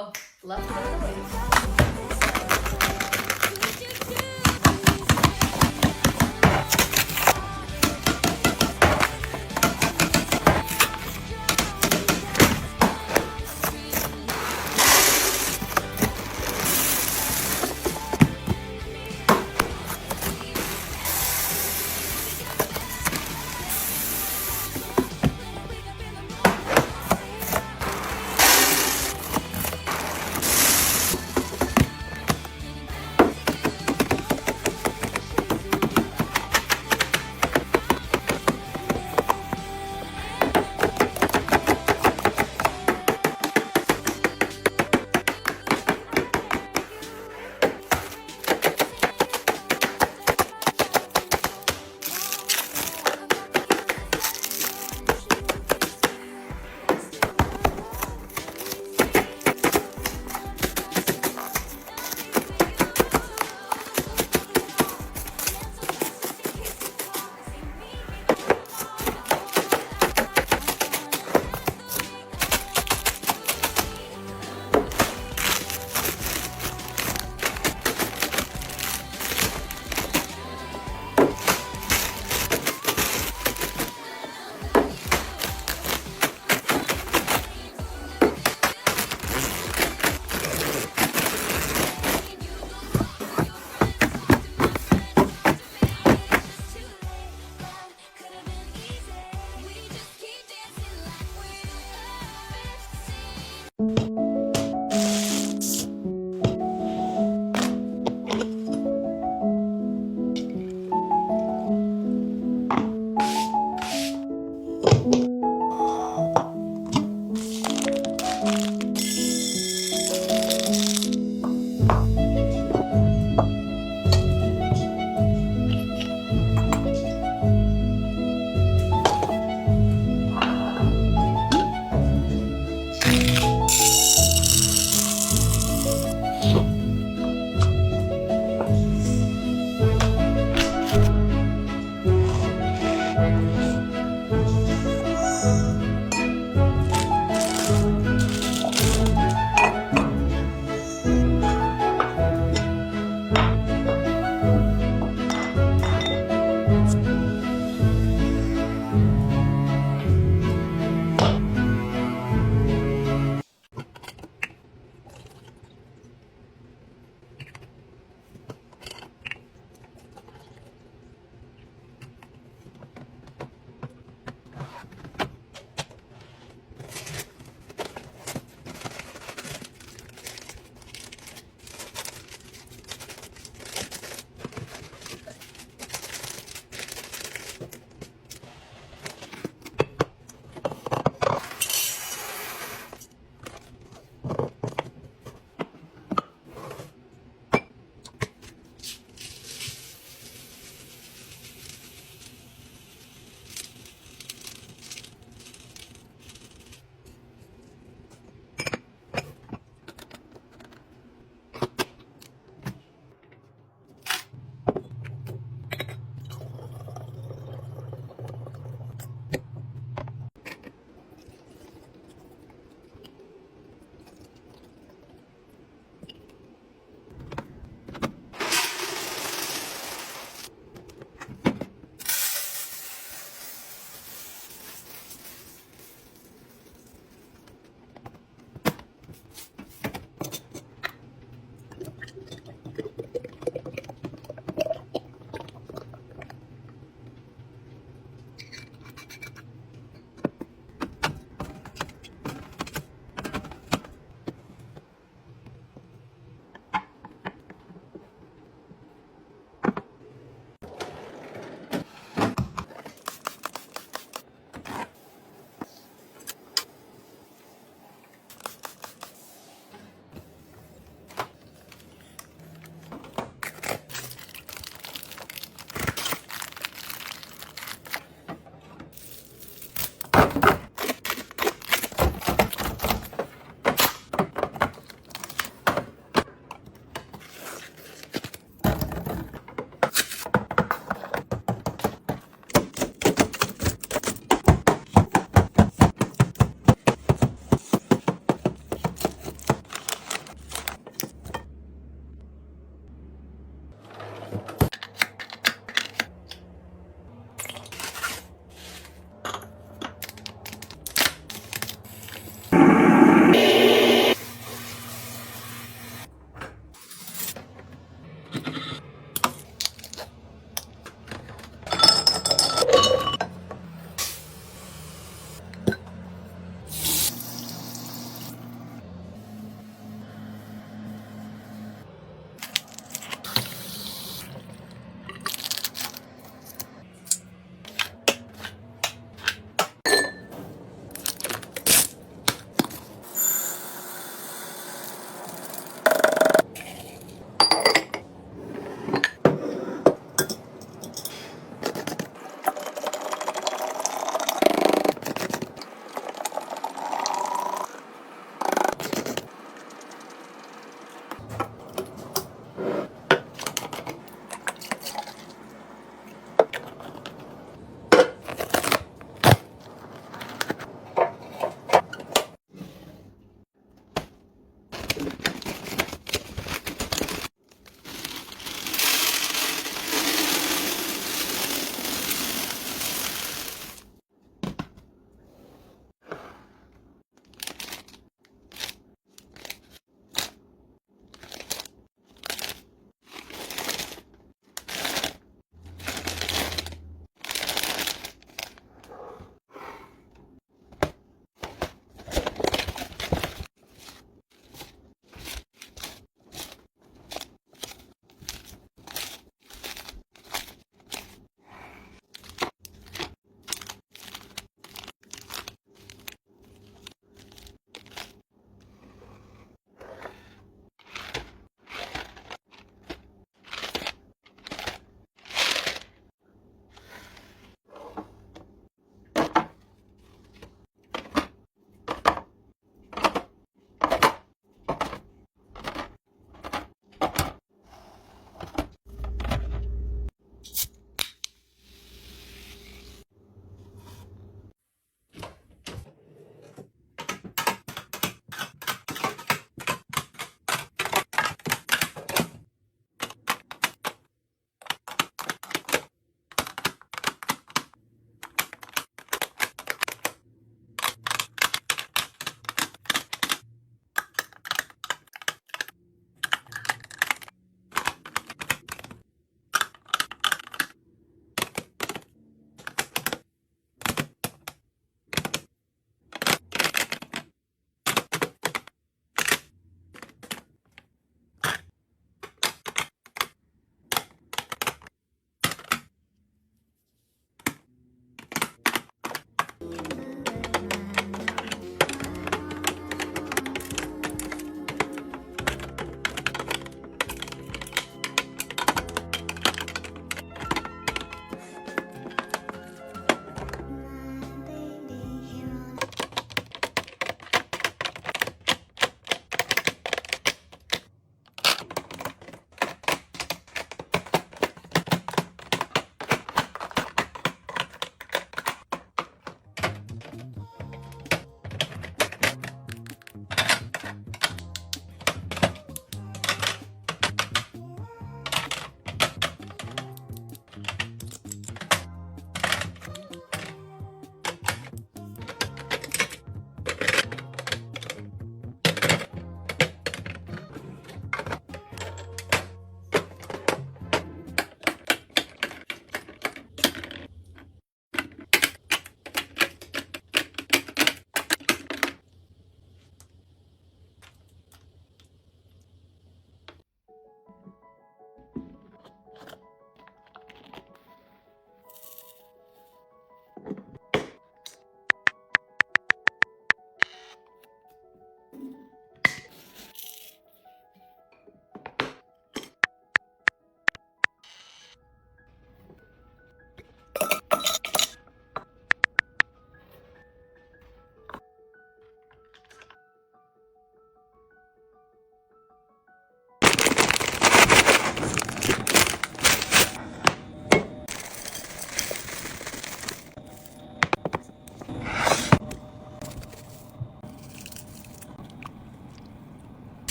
So left it on the waist.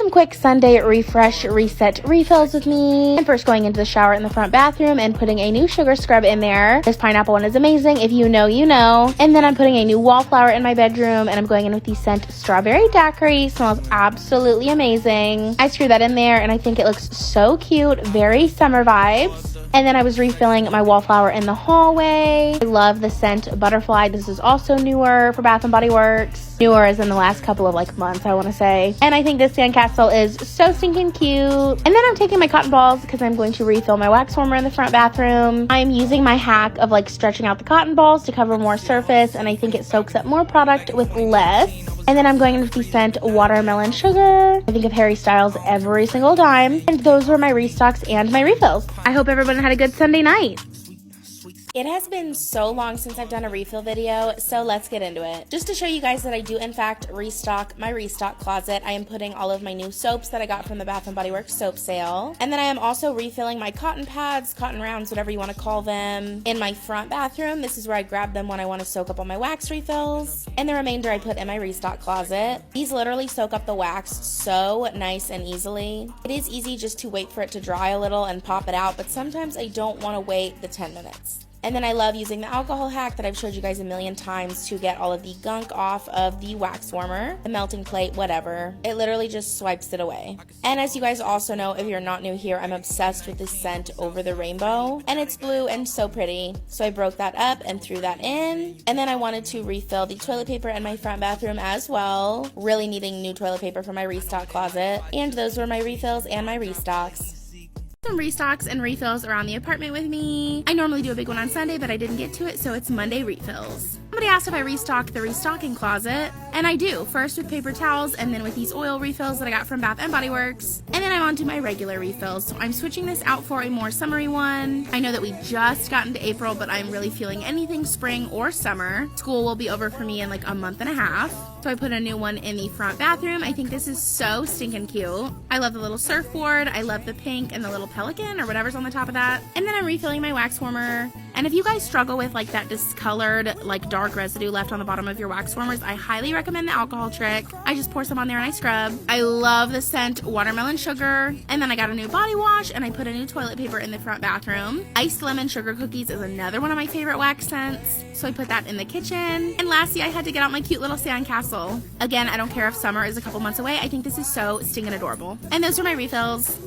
some quick Sunday refresh, reset, refills with me. I'm first going into the shower in the front bathroom and putting a new sugar scrub in there. This pineapple one is amazing. If you know, you know. And then I'm putting a new wallflower in my bedroom, and I'm going in with the scent Strawberry Daiquiri. Smells absolutely amazing. I screw that in there, and I think it looks so cute. Very summer vibes. And then I was refilling my wallflower in the hallway. I love the scent Butterfly. This is also newer for Bath & Body Works. Newer as in the last couple of months, I want to say. And I think this sandcastle is so stinking cute. And then I'm taking my cotton balls because I'm going to refill my wax warmer in the front bathroom. I'm using my hack of stretching out the cotton balls to cover more surface, and I think it soaks up more product with less. And then I'm going in with the scent Watermelon Sugar. I think of Harry Styles every single time. And those were my restocks and my refills. I hope everyone had a good Sunday night. It has been so long since I've done a refill video, so let's get into it. Just to show you guys that I do in fact restock my restock closet, I am putting all of my new soaps that I got from the Bath & Body Works soap sale. And then I am also refilling my cotton pads, cotton rounds, whatever you want to call them, in my front bathroom. This is where I grab them when I want to soak up all my wax refills. And the remainder I put in my restock closet. These literally soak up the wax so nice and easily. It is easy just to wait for it to dry a little and pop it out, but sometimes I don't want to wait the 10 minutes. And then I love using the alcohol hack that I've showed you guys a million times to get all of the gunk off of the wax warmer, the melting plate, whatever. It literally just swipes it away. And as you guys also know, if you're not new here, I'm obsessed with this scent Over the Rainbow. And it's blue and so pretty. So I broke that up and threw that in. And then I wanted to refill the toilet paper in my front bathroom as well. Really needing new toilet paper for my restock closet. And those were my refills and my restocks. Some restocks and refills around the apartment with me. I normally do a big one on Sunday, but I didn't get to it, so it's Monday refills. Somebody asked if I restocked the restocking closet, and I do. First with paper towels, and then with these oil refills that I got from Bath & Body Works. And then I'm on to my regular refills, so I'm switching this out for a more summery one. I know that we just got into April, but I'm really feeling anything spring or summer. School will be over for me in a month and a half. So I put a new one in the front bathroom. I think this is so stinking cute. I love the little surfboard. I love the pink and the little pelican or whatever's on the top of that. And then I'm refilling my wax warmer. And if you guys struggle with that discolored, dark residue left on the bottom of your wax warmers, I highly recommend the alcohol trick. I just pour some on there and I scrub. I love the scent Watermelon Sugar. And then I got a new body wash and I put a new toilet paper in the front bathroom. Iced Lemon Sugar Cookies is another one of my favorite wax scents. So I put that in the kitchen. And lastly, I had to get out my cute little sandcastle. Again, I don't care if summer is a couple months away. I think this is so stinging adorable. And those are my refills.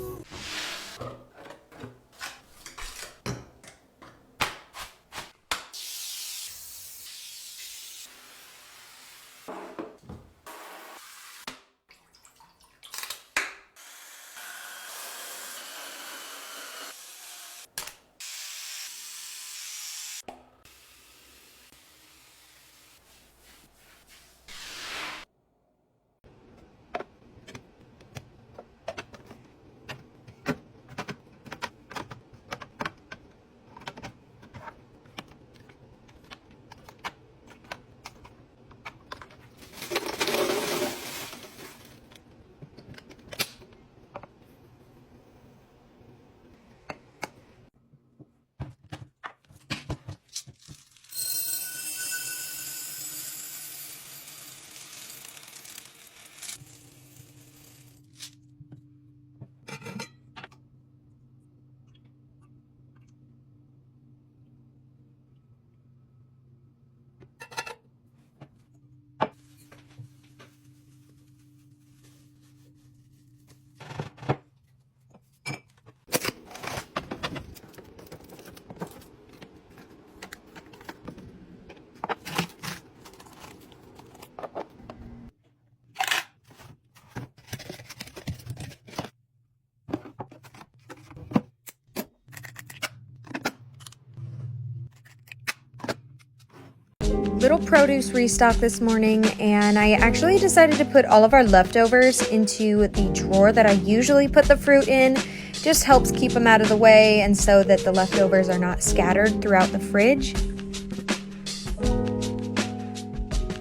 Little produce restock this morning, and I actually decided to put all of our leftovers into the drawer that I usually put the fruit in. Just helps keep them out of the way and so that the leftovers are not scattered throughout the fridge.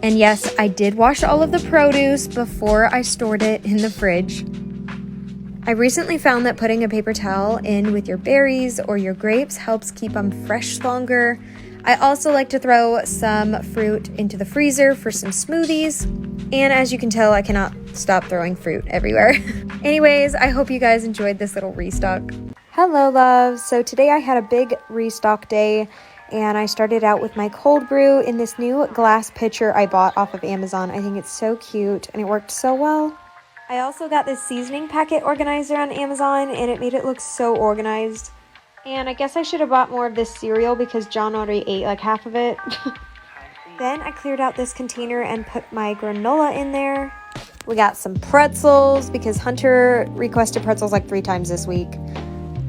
And yes, I did wash all of the produce before I stored it in the fridge. I recently found that putting a paper towel in with your berries or your grapes helps keep them fresh longer. I also like to throw some fruit into the freezer for some smoothies. And as you can tell, I cannot stop throwing fruit everywhere. Anyways, I hope you guys enjoyed this little restock. Hello, loves. So today I had a big restock day, and I started out with my cold brew in this new glass pitcher I bought off of Amazon. I think it's so cute, and it worked so well. I also got this seasoning packet organizer on Amazon, and it made it look so organized. And I guess I should have bought more of this cereal because John already ate like half of it. Then I cleared out this container and put my granola in there. We got some pretzels because Hunter requested pretzels like 3 times this week.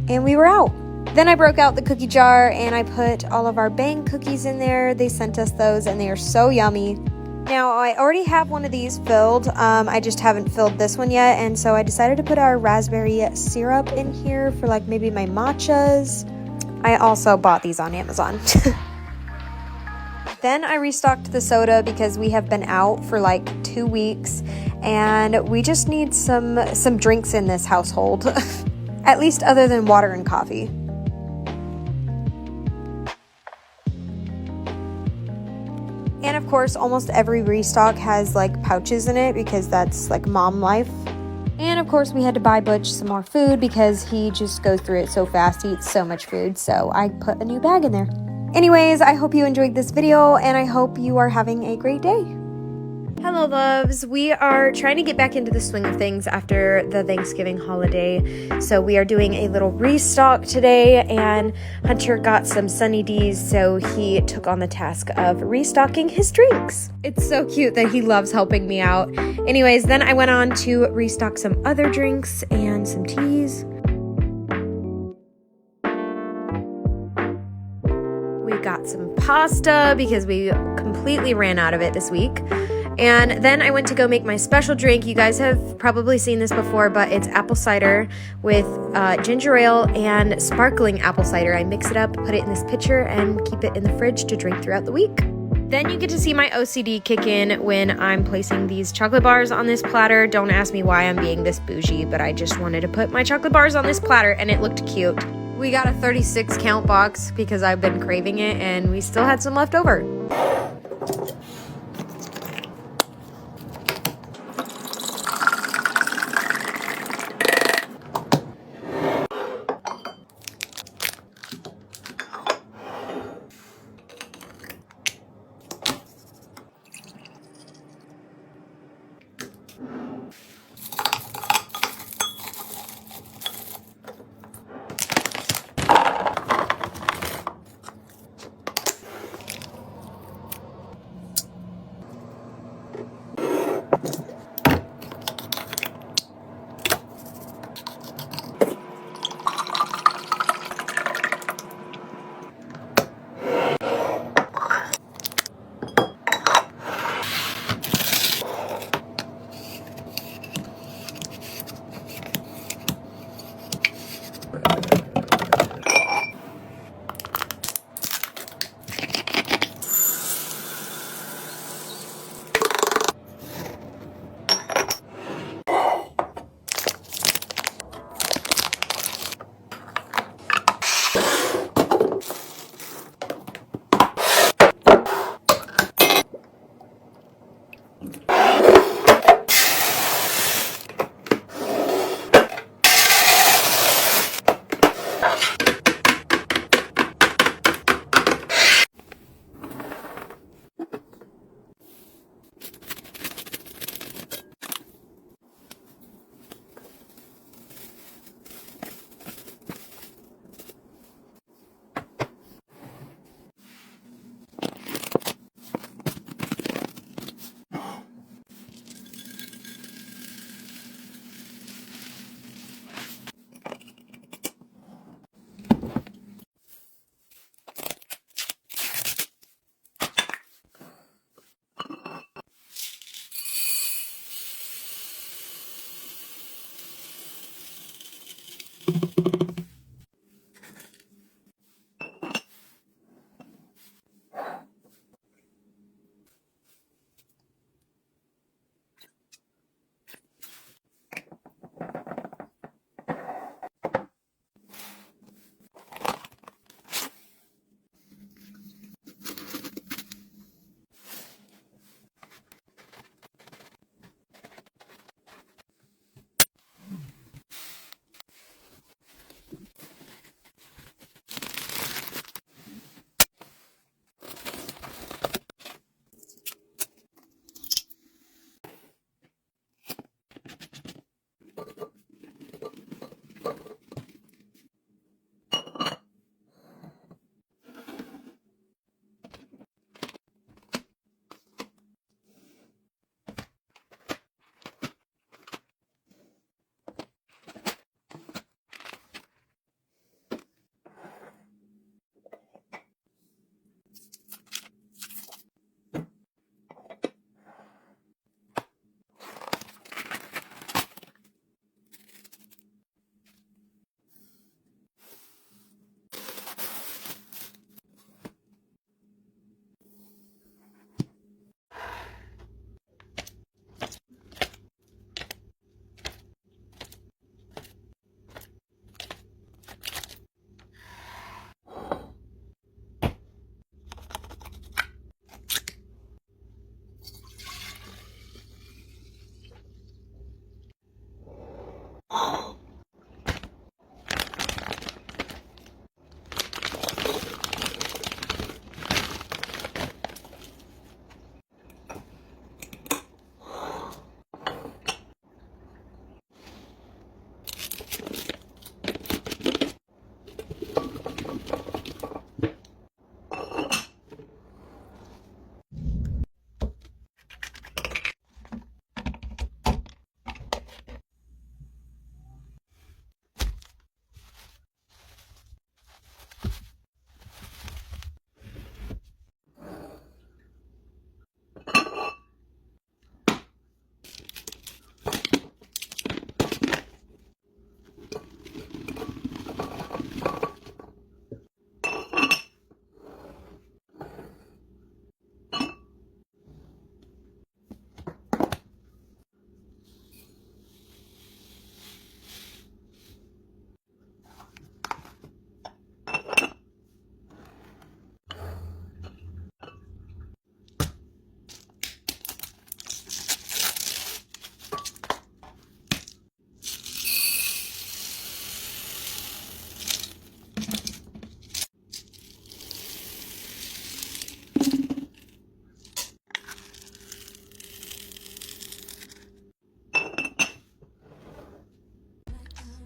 And we were out. Then I broke out the cookie jar and I put all of our Bang cookies in there. They sent us those and they are so yummy. Now, I already have one of these filled. I just haven't filled this one yet. And so I decided to put our raspberry syrup in here for like maybe my matchas. I also bought these on Amazon. Then I restocked the soda because we have been out for like 2 weeks. And we just need some drinks in this household. At least other than water and coffee. And of course, almost every restock has like pouches in it because that's like mom life. And of course, we had to buy Butch some more food because he just goes through it so fast. He eats so much food. So I put a new bag in there. Anyways, I hope you enjoyed this video and I hope you are having a great day. Hello, loves. We are trying to get back into the swing of things after the Thanksgiving holiday. So we are doing a little restock today, and Hunter got some Sunny D's, so he took on the task of restocking his drinks. It's so cute that he loves helping me out. Anyways, then I went on to restock some other drinks and some teas. We got some pasta because we completely ran out of it this week. And then I went to go make my special drink. You guys have probably seen this before, but it's apple cider with ginger ale and sparkling apple cider. I mix it up, put it in this pitcher, and keep it in the fridge to drink throughout the week. Then you get to see my OCD kick in when I'm placing these chocolate bars on this platter. Don't ask me why I'm being this bougie, but I just wanted to put my chocolate bars on this platter, and it looked cute. We got a 36 count box because I've been craving it, and we still had some left over.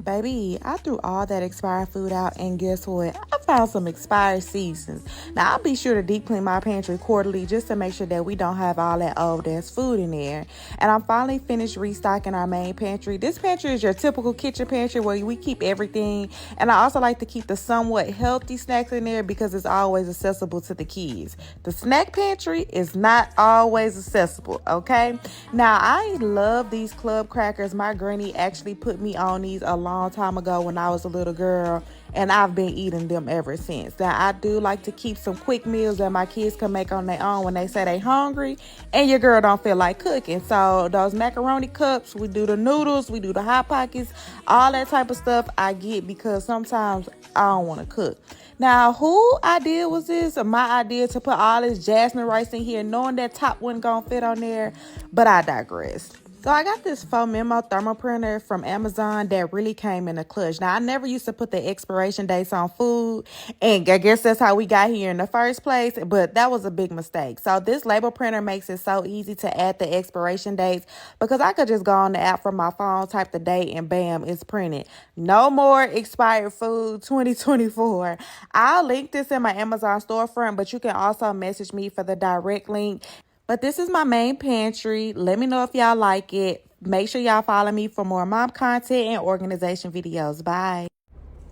Baby, I threw all that expired food out, and guess what? I found some expired seasons. Now, I'll be sure to deep clean my pantry quarterly just to make sure that we don't have all that old ass food in there. And I'm finally finished restocking our main pantry. This pantry is your typical kitchen pantry where we keep everything. And I also like to keep the somewhat healthy snacks in there because it's always accessible to the kids. The snack pantry is not always accessible, okay? Now, I love these club crackers. My granny actually put me on these a long time ago when I was a little girl, and I've been eating them ever since. Now, I do like to keep some quick meals that my kids can make on their own when they say they hungry and your girl don't feel like cooking. So those macaroni cups, we do the noodles, we do the hot pockets, all that type of stuff I get because sometimes I don't want to cook. Now, who idea was this? My idea to put all this jasmine rice in here, knowing that top wasn't gonna fit on there, but I digress. So I got this faux memo thermal printer from Amazon that really came in a clutch. Now, I never used to put the expiration dates on food, and I guess that's how we got here in the first place, but that was a big mistake. So this label printer makes it so easy to add the expiration dates because I could just go on the app from my phone, type the date, and bam, it's printed. No more expired food 2024. I'll link this in my Amazon storefront, but you can also message me for the direct link. But this is my main pantry. Let me know if y'all like it. Make sure y'all follow me for more mom content and organization videos. Bye.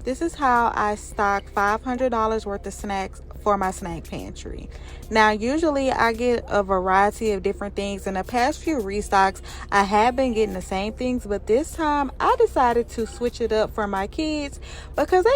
This is how I stock $500 worth of snacks for my snack pantry. Now, usually I get a variety of different things. In the past few restocks, I have been getting the same things, but this time I decided to switch it up for my kids because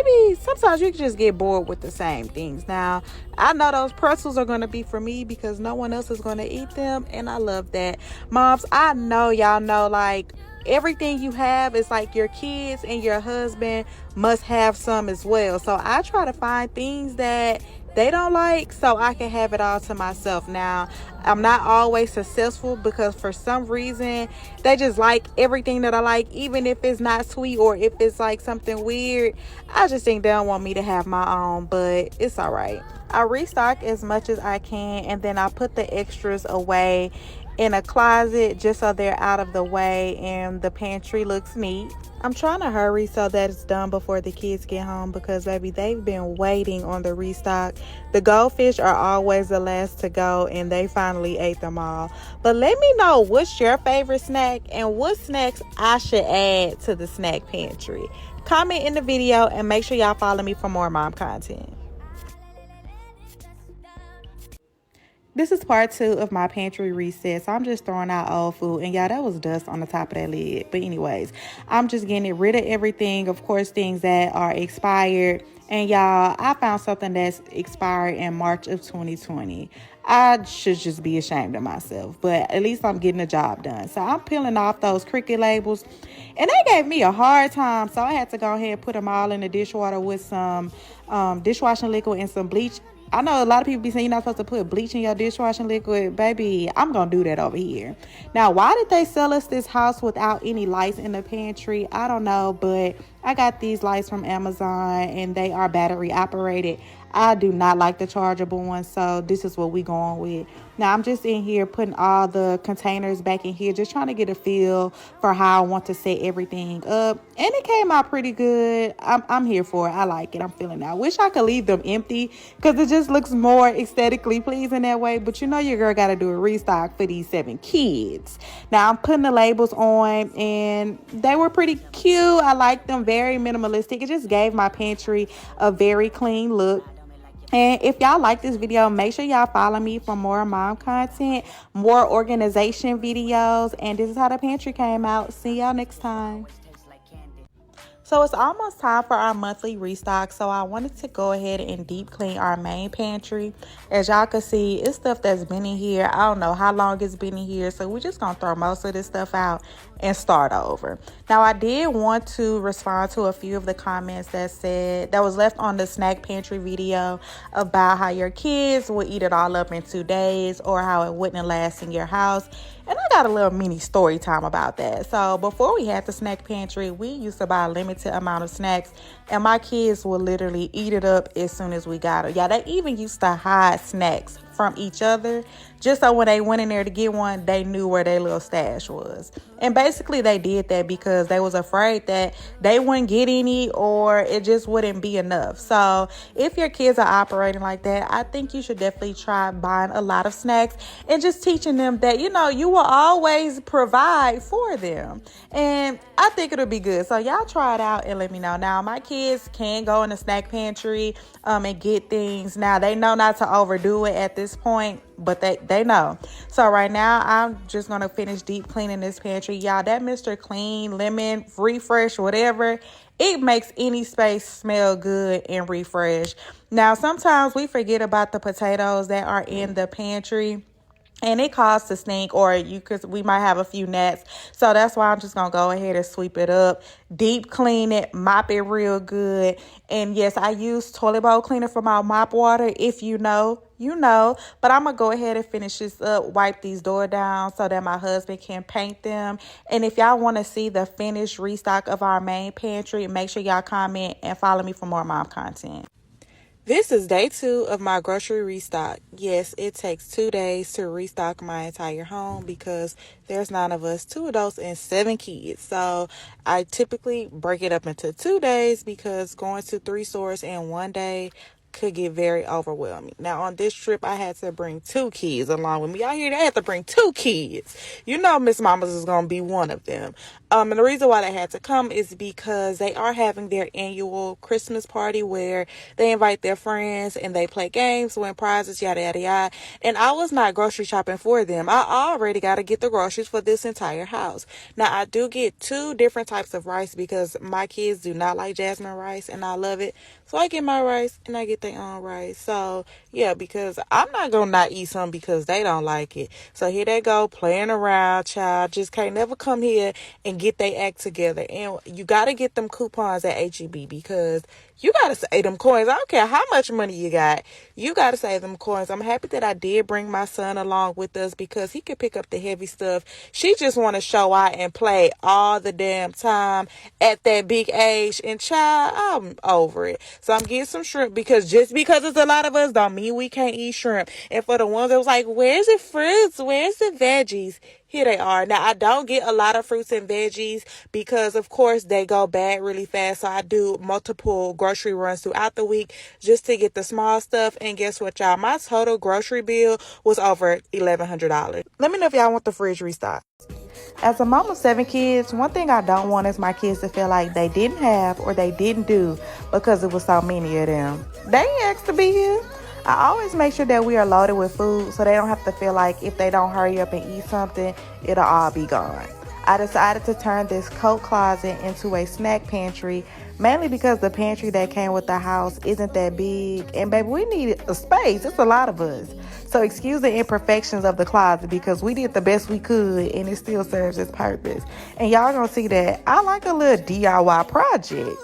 sometimes you can just get bored with the same things. Now, I know those pretzels are going to be for me because no one else is going to eat them, and I love that. Moms, I know y'all know, like, everything you have is like your kids and your husband must have some as well. So I try to find things that they don't like so I can have it all to myself. Now, I'm not always successful because for some reason they just like everything that I like, even if it's not sweet or if it's like something weird. I just think they don't want me to have my own, but it's all right. I restock as much as I can, and then I put the extras away in a closet just so they're out of the way and the pantry looks neat. I'm trying to hurry so that it's done before the kids get home because, baby, they've been waiting on the restock. The goldfish are always the last to go, and they finally ate them all. But let me know what's your favorite snack and what snacks I should add to the snack pantry. Comment in the video and make sure y'all follow me for more mom content. This is part 2 of my pantry reset. So I'm just throwing out old food. And y'all, that was dust on the top of that lid. But anyways, I'm just getting rid of everything. Of course, things that are expired. And y'all, I found something that's expired in March of 2020. I should just be ashamed of myself. But at least I'm getting the job done. So I'm peeling off those Cricut labels. And they gave me a hard time. So I had to go ahead and put them all in the dishwater with some dishwashing liquid and some bleach. I know a lot of people be saying you're not supposed to put bleach in your dishwashing liquid. Baby, I'm going to do that over here. Now, why did they sell us this house without any lights in the pantry? I don't know, but I got these lights from Amazon and they are battery operated. I do not like the chargeable ones, so this is what we going with. Now, I'm just in here putting all the containers back in here, just trying to get a feel for how I want to set everything up. And it came out pretty good. I'm here for it. I like it. I'm feeling it. I wish I could leave them empty because it just looks more aesthetically pleasing that way. But you know your girl got to do a restock for these 7 kids. Now, I'm putting the labels on, and they were pretty cute. I like them. Very minimalistic. It just gave my pantry a very clean look. And if y'all like this video, make sure y'all follow me for more mom content, more organization videos. And this is how the pantry came out. See y'all next time. So it's almost time for our monthly restock. So I wanted to go ahead and deep clean our main pantry. As y'all can see, it's stuff that's been in here. I don't know how long it's been in here. So we're just going to throw most of this stuff out and start over. Now, I did want to respond to a few of the comments that was left on the snack pantry video about how your kids will eat it all up in 2 days or how it wouldn't last in your house. And I got a little mini story time about that. So before we had the snack pantry, we used to buy a limited amount of snacks, and my kids would literally eat it up as soon as we got it. Yeah, they even used to hide snacks from each other, just so when they went in there to get one, they knew where their little stash was. And basically they did that because they was afraid that they wouldn't get any or it just wouldn't be enough. So if your kids are operating like that, I think you should definitely try buying a lot of snacks and just teaching them that, you know, you will always provide for them. And I think it'll be good. So y'all try it out and let me know. Now, my kids can go in the snack pantry and get things. Now, they know not to overdo it at this point, but they know. So right now, I'm just going to finish deep cleaning this pantry. Y'all, that Mr. Clean, Lemon, Refresh, whatever, it makes any space smell good and refresh. Now, sometimes we forget about the potatoes that are in the pantry. And it caused to stink, or we might have a few gnats. So that's why I'm just going to go ahead and sweep it up, deep clean it, mop it real good. And yes, I use toilet bowl cleaner for my mop water. If you know, you know. But I'm going to go ahead and finish this up, wipe these doors down so that my husband can paint them. And if y'all want to see the finished restock of our main pantry, make sure y'all comment and follow me for more mom content. This is day 2 of my grocery restock. Yes, it takes 2 days to restock my entire home because there's 9 of us, 2 adults and 7 kids. So I typically break it up into 2 days because going to 3 stores in 1 day could get very overwhelming. Now, on this trip, I had to bring 2 kids along with me. Y'all hear that? I had to bring 2 kids. You know Miss Mamas is going to be one of them. And the reason why they had to come is because they are having their annual Christmas party where they invite their friends and they play games, win prizes, yada, yada, yada. And I was not grocery shopping for them. I already got to get the groceries for this entire house. Now, I do get 2 different types of rice because my kids do not like jasmine rice and I love it. So I get my rice and I get their own rice. So, yeah, because I'm not going to not eat some because they don't like it. So here they go playing around, child. Just can't never come here and get they act together. And you got to get them coupons at H-E-B because you got to save them coins. I don't care how much money you got. You got to save them coins. I'm happy that I did bring my son along with us because he could pick up the heavy stuff. She just want to show out and play all the damn time at that big age. And child, I'm over it. So I'm getting some shrimp because just because it's a lot of us don't mean we can't eat shrimp. And for the ones that was like, where's the fruits? Where's the veggies? Here they are. Now, I don't get a lot of fruits and veggies because, of course, they go bad really fast. So I do multiple grocery runs throughout the week just to get the small stuff. And guess what, y'all? My total grocery bill was over $1,100. Let me know if y'all want the fridge restocked. As a mom of 7 kids, one thing I don't want is my kids to feel like they didn't have or they didn't do because it was so many of them. They ain't asked to be here. I always make sure that we are loaded with food so they don't have to feel like if they don't hurry up and eat something, it'll all be gone. I decided to turn this coat closet into a snack pantry, mainly because the pantry that came with the house isn't that big. And baby, we need a space. It's a lot of us. So excuse the imperfections of the closet because we did the best we could and it still serves its purpose. And y'all gonna see that I like a little DIY project.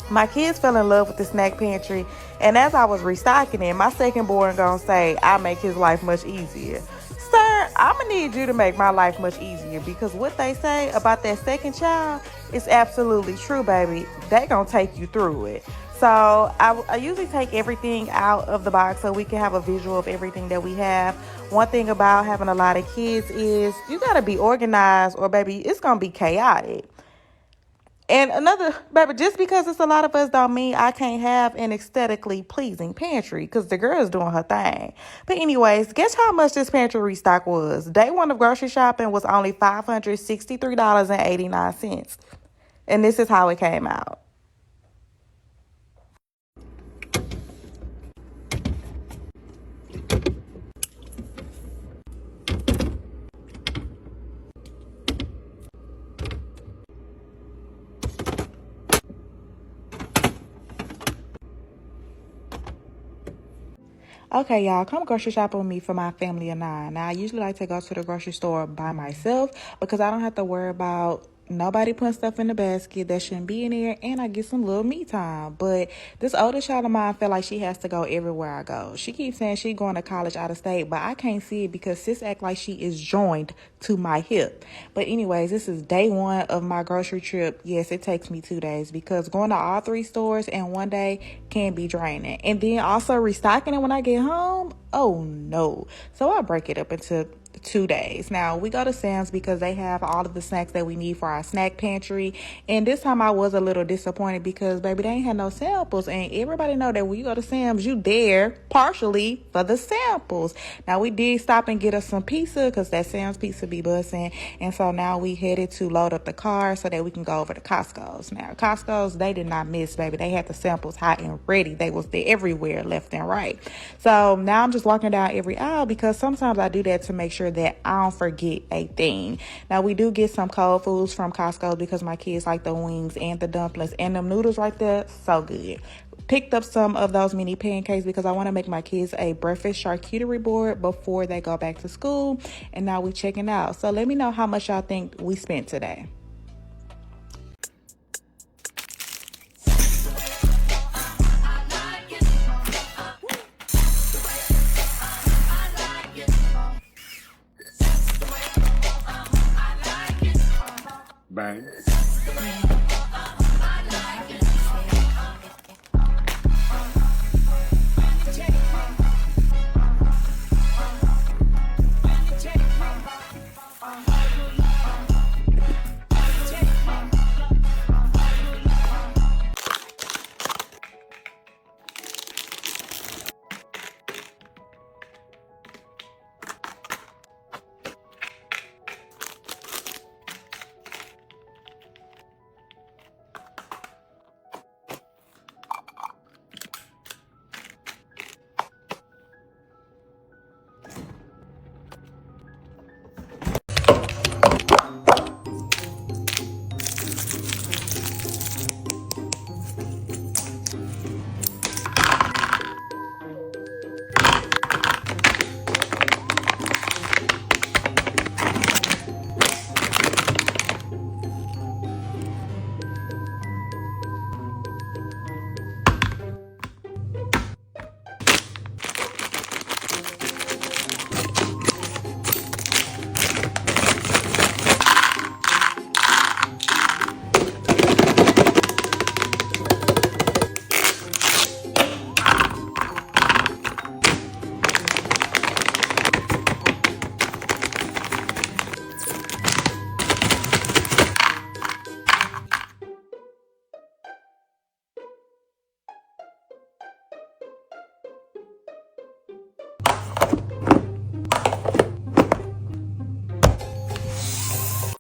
My kids fell in love with the snack pantry, and as I was restocking it, my second born gonna say, I make his life much easier. Sir, I'm gonna need you to make my life much easier because what they say about that second child is absolutely true, baby. They gonna take you through it. So I usually take everything out of the box so we can have a visual of everything that we have. One thing about having a lot of kids is you gotta be organized or baby, it's gonna be chaotic. And another, baby, just because it's a lot of us don't mean I can't have an aesthetically pleasing pantry because the girl's doing her thing. But anyways, guess how much this pantry restock was? Day 1 of grocery shopping was only $563.89. And this is how it came out. Okay, y'all, come grocery shopping with me for my family of 9. Now, I usually like to go to the grocery store by myself because I don't have to worry about nobody putting stuff in the basket that shouldn't be in there, and I get some little me time. But this older child of mine feel like she has to go everywhere I go. She keeps saying she going to college out of state, but I can't see it because sis act like she is joined to my hip. But anyways, this is day 1 of my grocery trip. Yes, it takes me 2 days because going to all 3 stores in one day can be draining. And then also restocking it when I get home, oh no. So I break it up into 2 days. Now we go to Sam's because they have all of the snacks that we need for our snack pantry, and this time I was a little disappointed because baby, they ain't had no samples, and everybody know that when you go to Sam's you there partially for the samples. Now we did stop and get us some pizza because that Sam's pizza be bussing, and so now we headed to load up the car so that we can go over to Costco's. Now Costco's, they did not miss, baby. They had the samples hot and ready. They was there everywhere, left and right. So now I'm just walking down every aisle because sometimes I do that to make sure that I don't forget a thing. Now we do get some cold foods from Costco because my kids like the wings and the dumplings, and them noodles right there, so good. Picked up some of those mini pancakes because I want to make my kids a breakfast charcuterie board before they go back to school, and now we checking out. So let me know how much y'all think we spent today.